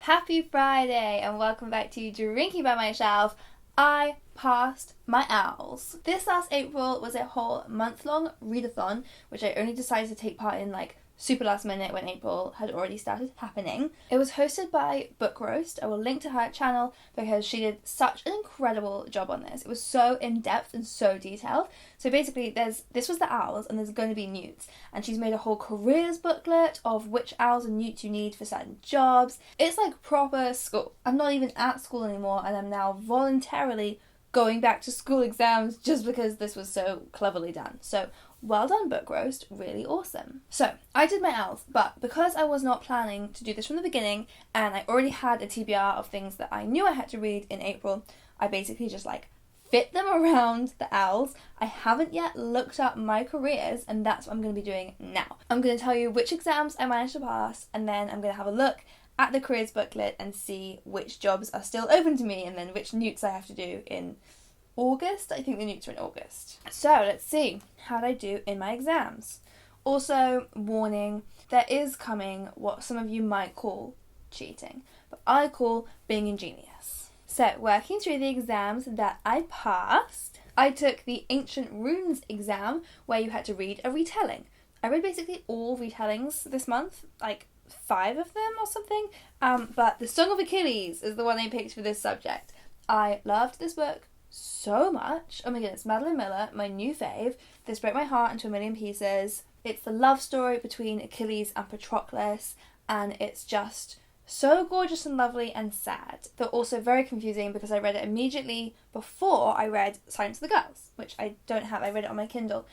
Happy Friday and welcome back to Drinking by My Shelf. I passed my owls. This last April was a whole month-long readathon, which I only decided to take part in super last minute when April had already started happening. It was hosted by Book Roast. I will link to her channel because she did such an incredible job on this. It was so in-depth and so detailed. So basically this was the owls and there's going to be newts, and she's made a whole careers booklet of which owls and newts you need for certain jobs. It's like proper school. I'm not even at school anymore and I'm now voluntarily going back to school exams just because this was so cleverly done. So well done, Book Roast, really awesome. So I did my owls, but because I was not planning to do this from the beginning and I already had a TBR of things that I knew I had to read in April, I basically just fit them around the owls. I haven't yet looked up my careers, and that's what I'm going to be doing now. I'm going to tell you which exams I managed to pass, and then I'm going to have a look at the careers booklet and see which jobs are still open to me and then which newts I have to do in August. I think the newts are in August. So let's see how I do in my exams. Also, warning, there is coming what some of you might call cheating, but I call being ingenious. So working through the exams that I passed, I took the Ancient Runes exam where you had to read a retelling. I read basically all retellings this month, 5 of them or something, but the Song of Achilles is the one I picked for this subject. I loved this book so much. Oh my goodness, Madeline Miller, my new fave. This broke my heart into a million pieces. It's the love story between Achilles and Patroclus, and it's just so gorgeous and lovely and sad, but also very confusing because I read it immediately before I read Silence of the Girls, which I don't have. I read it on my Kindle.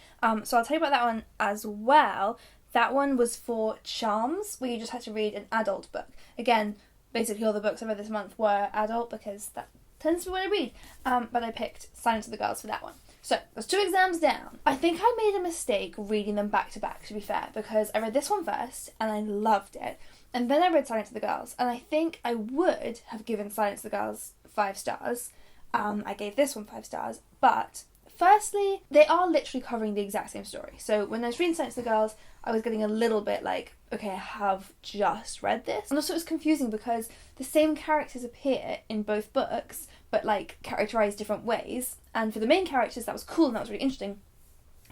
So I'll tell you about that one as well. That one was for charms, where you just had to read an adult book. Again, basically all the books I read this month were adult because that tends to be what I read, but I picked Silence of the Girls for that one. So, there's 2 exams down. I think I made a mistake reading them back to back, to be fair, because I read this one first, and I loved it, and then I read Silence of the Girls, and I think I would have given Silence of the Girls 5 stars. I gave this one 5 stars, but firstly, they are literally covering the exact same story. So when I was reading Silence of the Girls, I was getting a little bit okay, I have just read this. And also it was confusing because the same characters appear in both books, but characterised different ways. And for the main characters, that was cool and that was really interesting.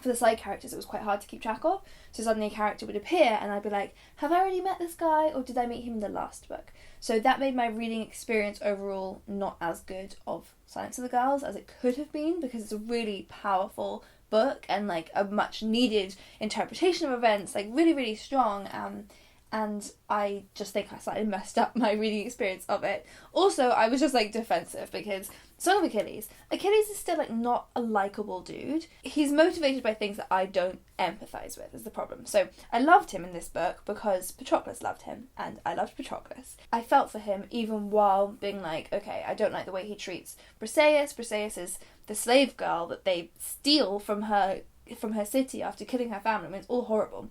For the side characters, it was quite hard to keep track of. So suddenly a character would appear and I'd be like, have I already met this guy or did I meet him in the last book? So that made my reading experience overall not as good of Silence of the Girls as it could have been, because it's a really powerful book and a much needed interpretation of events, really, really strong. And I just think I slightly messed up my reading experience of it. Also, I was just defensive because Song of Achilles is still not a likeable dude. He's motivated by things that I don't empathise with is the problem. So I loved him in this book because Patroclus loved him and I loved Patroclus. I felt for him even while being okay, I don't like the way he treats Briseis. Briseis is the slave girl that they steal from her city after killing her family. I mean, it's all horrible.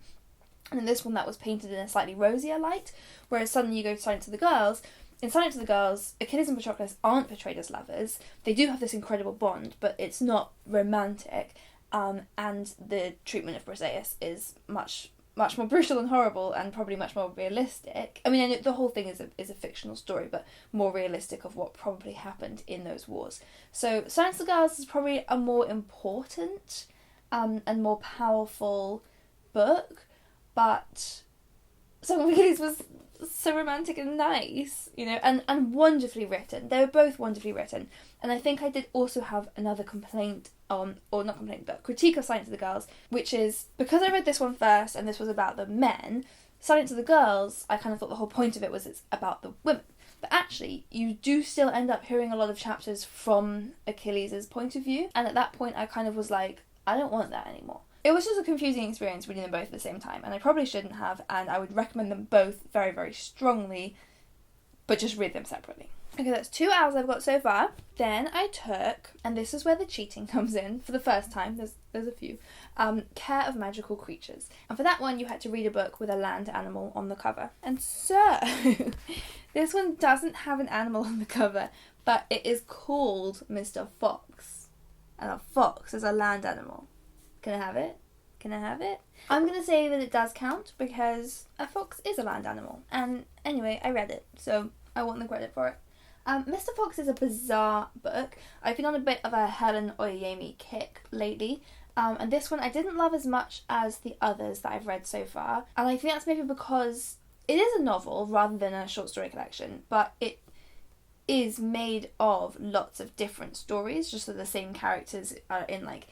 And in this one, that was painted in a slightly rosier light, whereas suddenly you go to Silence of the Girls. In Silence of the Girls, Achilles and Patroclus aren't portrayed as lovers. They do have this incredible bond, but it's not romantic. And the treatment of Briseis is much more brutal and horrible, and probably much more realistic. I mean, the whole thing is a fictional story, but more realistic of what probably happened in those wars. So Silence of the Girls is probably a more important and more powerful book. But Song of Achilles was so romantic and nice, and wonderfully written. They were both wonderfully written. And I think I did also have another complaint or not complaint, but critique of Silence of the Girls, which is, because I read this one first and this was about the men, Silence of the Girls, I kind of thought the whole point of it was it's about the women. But actually, you do still end up hearing a lot of chapters from Achilles' point of view. And at that point, I kind of was I don't want that anymore. It was just a confusing experience reading them both at the same time, and I probably shouldn't have, and I would recommend them both very, very strongly, but just read them separately. Okay, that's 2 hours I've got so far. Then I took, and this is where the cheating comes in for the first time, there's a few, Care of Magical Creatures. And for that one, you had to read a book with a land animal on the cover. And so, this one doesn't have an animal on the cover, but it is called Mr. Fox. And a fox is a land animal. Can I have it? Can I have it? I'm going to say that it does count because a fox is a land animal. And anyway, I read it, so I want the credit for it. Mr. Fox is a bizarre book. I've been on a bit of a Helen Oyeyemi kick lately. And this one I didn't love as much as the others that I've read so far. And I think that's maybe because it is a novel rather than a short story collection, but it is made of lots of different stories, just so the same characters are in like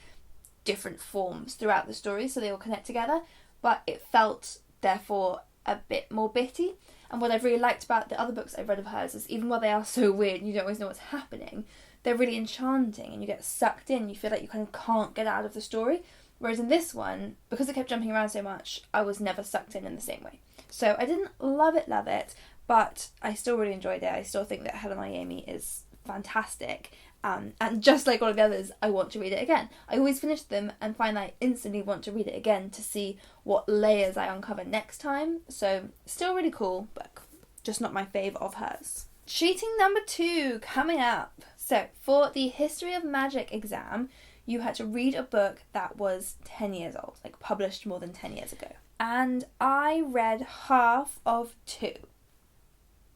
different forms throughout the story, so they all connect together. But it felt, therefore, a bit more bitty. And what I've really liked about the other books I've read of hers is even while they are so weird and you don't always know what's happening, they're really enchanting and you get sucked in. You feel like you kind of can't get out of the story. Whereas in this one, because it kept jumping around so much, I was never sucked in the same way. So I didn't love it, but I still really enjoyed it. I still think that Helen Oyeyemi is fantastic. And just like all of the others, I want to read it again. I always finish them and find that I instantly want to read it again to see what layers I uncover next time. So still really cool book, just not my fave of hers. Cheating number 2 coming up. So for the History of Magic exam, you had to read a book that was 10 years old, like published more than 10 years ago. And I read half of 2,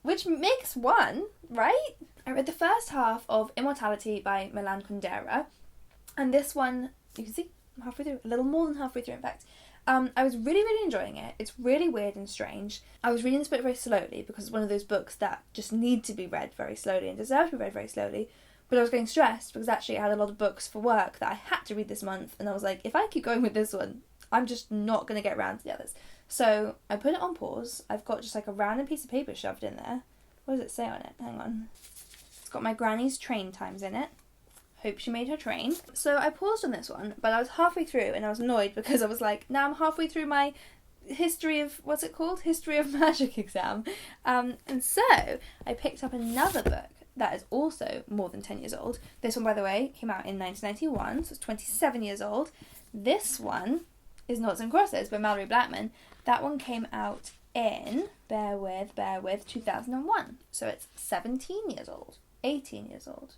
which makes 1, right? I read the first half of Immortality by Milan Kundera, and this one, you can see, I'm halfway through, a little more than halfway through in fact. I was really, really enjoying it. It's really weird and strange. I was reading this book very slowly because it's one of those books that just need to be read very slowly and deserve to be read very slowly, but I was getting stressed because actually I had a lot of books for work that I had to read this month, and I was like, if I keep going with this one, I'm just not going to get around to the others. So I put it on pause. I've got just like a random piece of paper shoved in there. What does it say on it? Hang on. It's got my granny's train times in it. Hope she made her train. So I paused on this one, but I was halfway through and I was annoyed because I was like, now I'm halfway through my History of Magic exam. And so I picked up another book that is also more than 10 years old. This one, by the way, came out in 1991, so it's 27 years old. This one is Noughts and Crosses by Mallory Blackman. That one came out in, bear with, 2001. So it's 17 years old, 18 years old.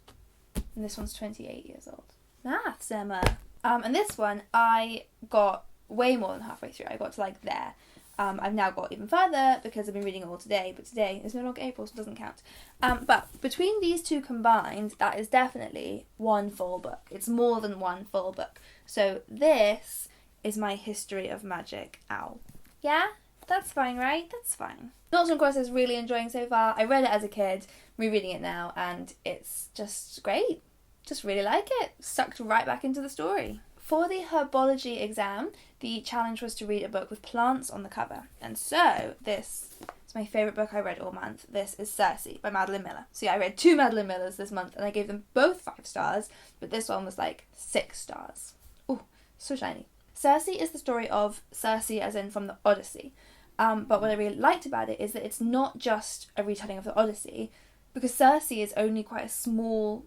And this one's 28 years old. Maths, Emma. And this one, I got way more than halfway through. I got to like there. I've now got even further because I've been reading it all today, but today is no longer April, so it doesn't count. But between these two combined, that is definitely one full book. It's more than one full book. So this is my History of Magic owl. Yeah? That's fine, right? That's fine. Noughts and Crosses really enjoying so far. I read it as a kid, rereading it now, and it's just great. Just really like it. Sucked right back into the story. For the herbology exam, the challenge was to read a book with plants on the cover. And so this is my favourite book I read all month. This is Cersei by Madeline Miller. So yeah, I read 2 Madeline Millers this month and I gave them both 5 stars, but this one was like 6 stars. Ooh, so shiny. Cersei is the story of Cersei as in from the Odyssey. But what I really liked about it is that it's not just a retelling of the Odyssey, because Cersei is only quite a small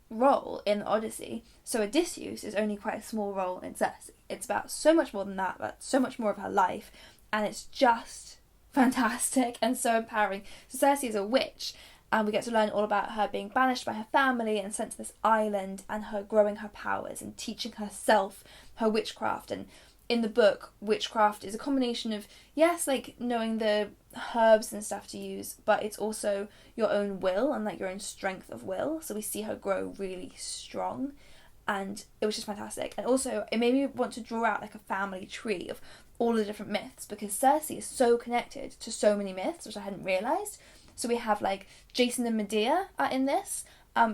role in the Odyssey, so Odysseus is only quite a small role in Cersei. It's about so much more than that, but so much more of her life, and it's just fantastic and so empowering. So Cersei is a witch, and we get to learn all about her being banished by her family and sent to this island, and her growing her powers and teaching herself her witchcraft. And in the book, witchcraft is a combination of, yes, like knowing the herbs and stuff to use, but it's also your own will and like your own strength of will. So we see her grow really strong, and it was just fantastic. And also it made me want to draw out like a family tree of all the different myths, because Cersei is so connected to so many myths, which I hadn't realised. So we have like Jason and Medea are in this,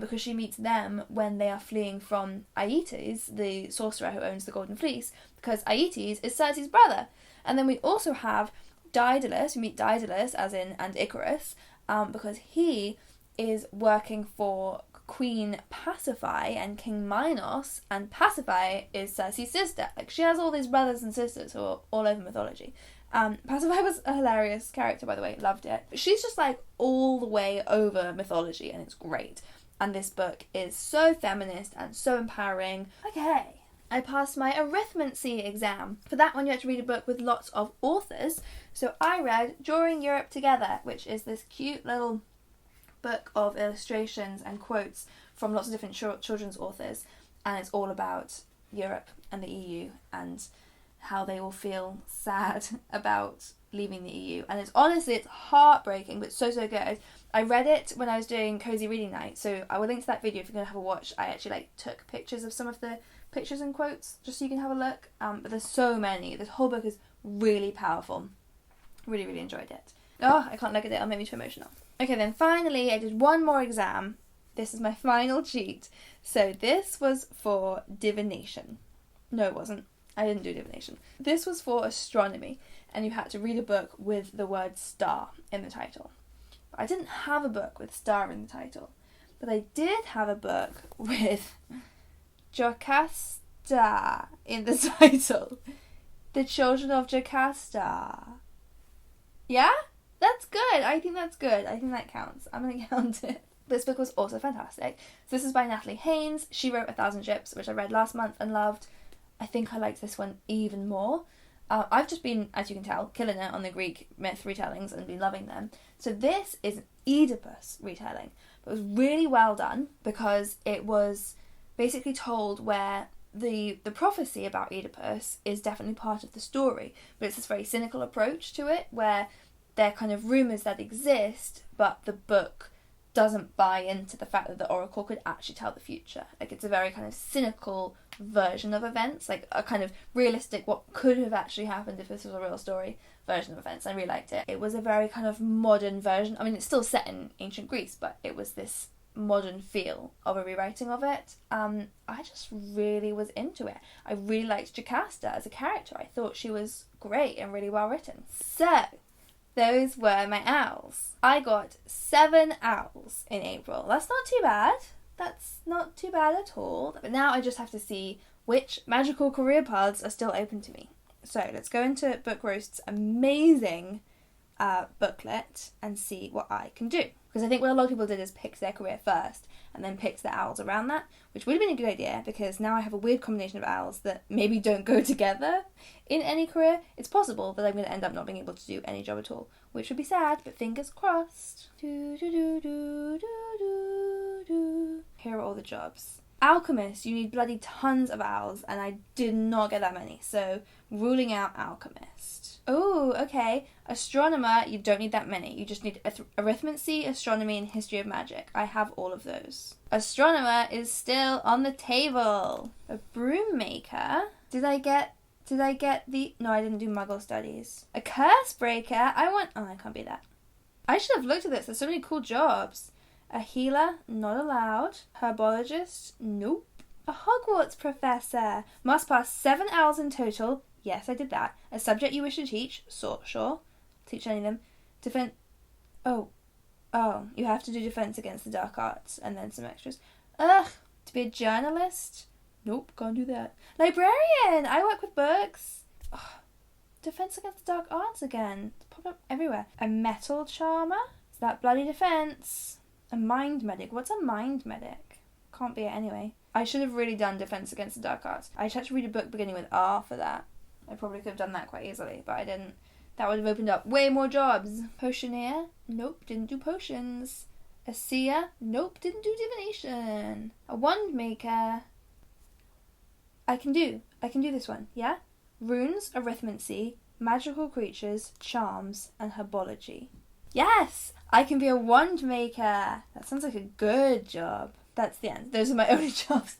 because she meets them when they are fleeing from Aeetes, the sorcerer who owns the Golden Fleece, because Aeetes is Cersei's brother. And then we also have Daedalus, we meet Daedalus as in and Icarus, because he is working for Queen Pasiphae and King Minos, and Pasiphae is Cersei's sister. Like, she has all these brothers and sisters who are all over mythology. Pasiphae was a hilarious character, by the way, loved it. She's just like all the way over mythology, and it's great. And this book is so feminist and so empowering. Okay, I passed my arithmancy exam. For that one, you had to read a book with lots of authors. So I read Drawing Europe Together, which is this cute little book of illustrations and quotes from lots of different children's authors. And it's all about Europe and the EU and how they all feel sad about leaving the EU, and it's heartbreaking, but so good. I read it when I was doing cozy reading night, so I will link to that video if you're gonna have a watch. I actually took pictures of some of the pictures and quotes just so you can have a look. But there's so many. This whole book is really powerful. Really enjoyed it. Oh, I can't look at it. It'll make me too emotional. Okay, then finally I did one more exam. This is my final cheat. So this was for divination. No, it wasn't. I didn't do divination. This was for astronomy, and you had to read a book with the word star in the title. But I didn't have a book with star in the title, but I did have a book with Jocasta in the title. The Children of Jocasta. Yeah? That's good. I think that's good. I think that counts. I'm going to count it. This book was also fantastic. So this is by Natalie Haynes. She wrote 1,000 Ships, which I read last month and loved. I think I liked this one even more. I've just been, as you can tell, killing it on the Greek myth retellings and been loving them. So this is an Oedipus retelling. But it was really well done because it was basically told where the prophecy about Oedipus is definitely part of the story. But it's this very cynical approach to it where they're kind of rumours that exist, but the book doesn't buy into the fact that the oracle could actually tell the future. Like, it's a very kind of cynical version of events, like a kind of realistic what could have actually happened if this was a real story version of events. I really liked it. It was a very kind of modern version. I mean, it's still set in ancient Greece, but it was this modern feel of a rewriting of it. I just really was into it. I really liked Jocasta as a character. I thought she was great and really well written. So those were my owls. I got 7 owls in April. That's not too bad. That's not too bad at all. But now I just have to see which magical career paths are still open to me. So let's go into Book Roast's amazing booklet and see what I can do. Because I think what a lot of people did is picked their career first and then picked their owls around that, which would have been a good idea because now I have a weird combination of owls that maybe don't go together in any career. It's possible that I'm going to end up not being able to do any job at all, which would be sad, but fingers crossed. Here are all the jobs. Alchemist, you need bloody tons of owls, and I did not get that many, so ruling out alchemist. Oh, okay. Astronomer, you don't need that many. You just need arithmancy, astronomy, and history of magic. I have all of those. Astronomer is still on the table. A broom maker. Did I get the... No, I didn't do Muggle studies. A curse breaker. Oh, I can't be that. I should have looked at this. There's so many cool jobs. A healer, not allowed. Herbologist, nope. A Hogwarts professor. Must pass 7 owls in total. Yes, I did that. A subject you wish to teach. Sure. Teach any of them. Oh, you have to do defense against the dark arts and then some extras. Ugh, to be a journalist? Nope, can't do that. Librarian! I work with books. Ugh. Defense against the dark arts again. It's popping up everywhere. A metal charmer? Is that bloody defense? A mind medic. What's a mind medic? Can't be it anyway. I should have really done defense against the dark arts. I just had to read a book beginning with R for that. I probably could have done that quite easily, but I didn't. That would have opened up way more jobs. Potioneer? Nope, didn't do potions. A seer? Nope, didn't do divination. A wand maker? I can do this one, yeah? Runes, arithmancy, magical creatures, charms, and herbology. Yes! I can be a wand maker! That sounds like a good job. That's the end. Those are my only jobs.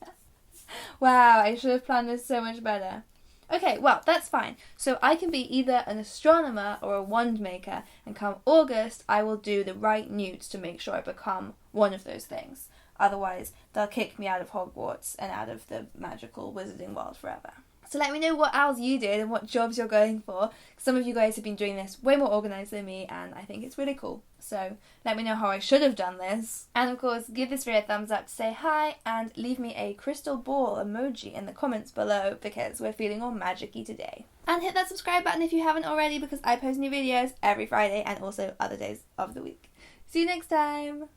Wow, I should have planned this so much better. Okay, well, that's fine. So I can be either an astronomer or a wand maker, and come August, I will do the right newts to make sure I become one of those things. Otherwise, they'll kick me out of Hogwarts and out of the magical wizarding world forever. So let me know what owls you did and what jobs you're going for. Some of you guys have been doing this way more organised than me, and I think it's really cool. So let me know how I should have done this. And of course, give this video a thumbs up to say hi, and leave me a crystal ball emoji in the comments below because we're feeling all magic-y today. And hit that subscribe button if you haven't already because I post new videos every Friday and also other days of the week. See you next time!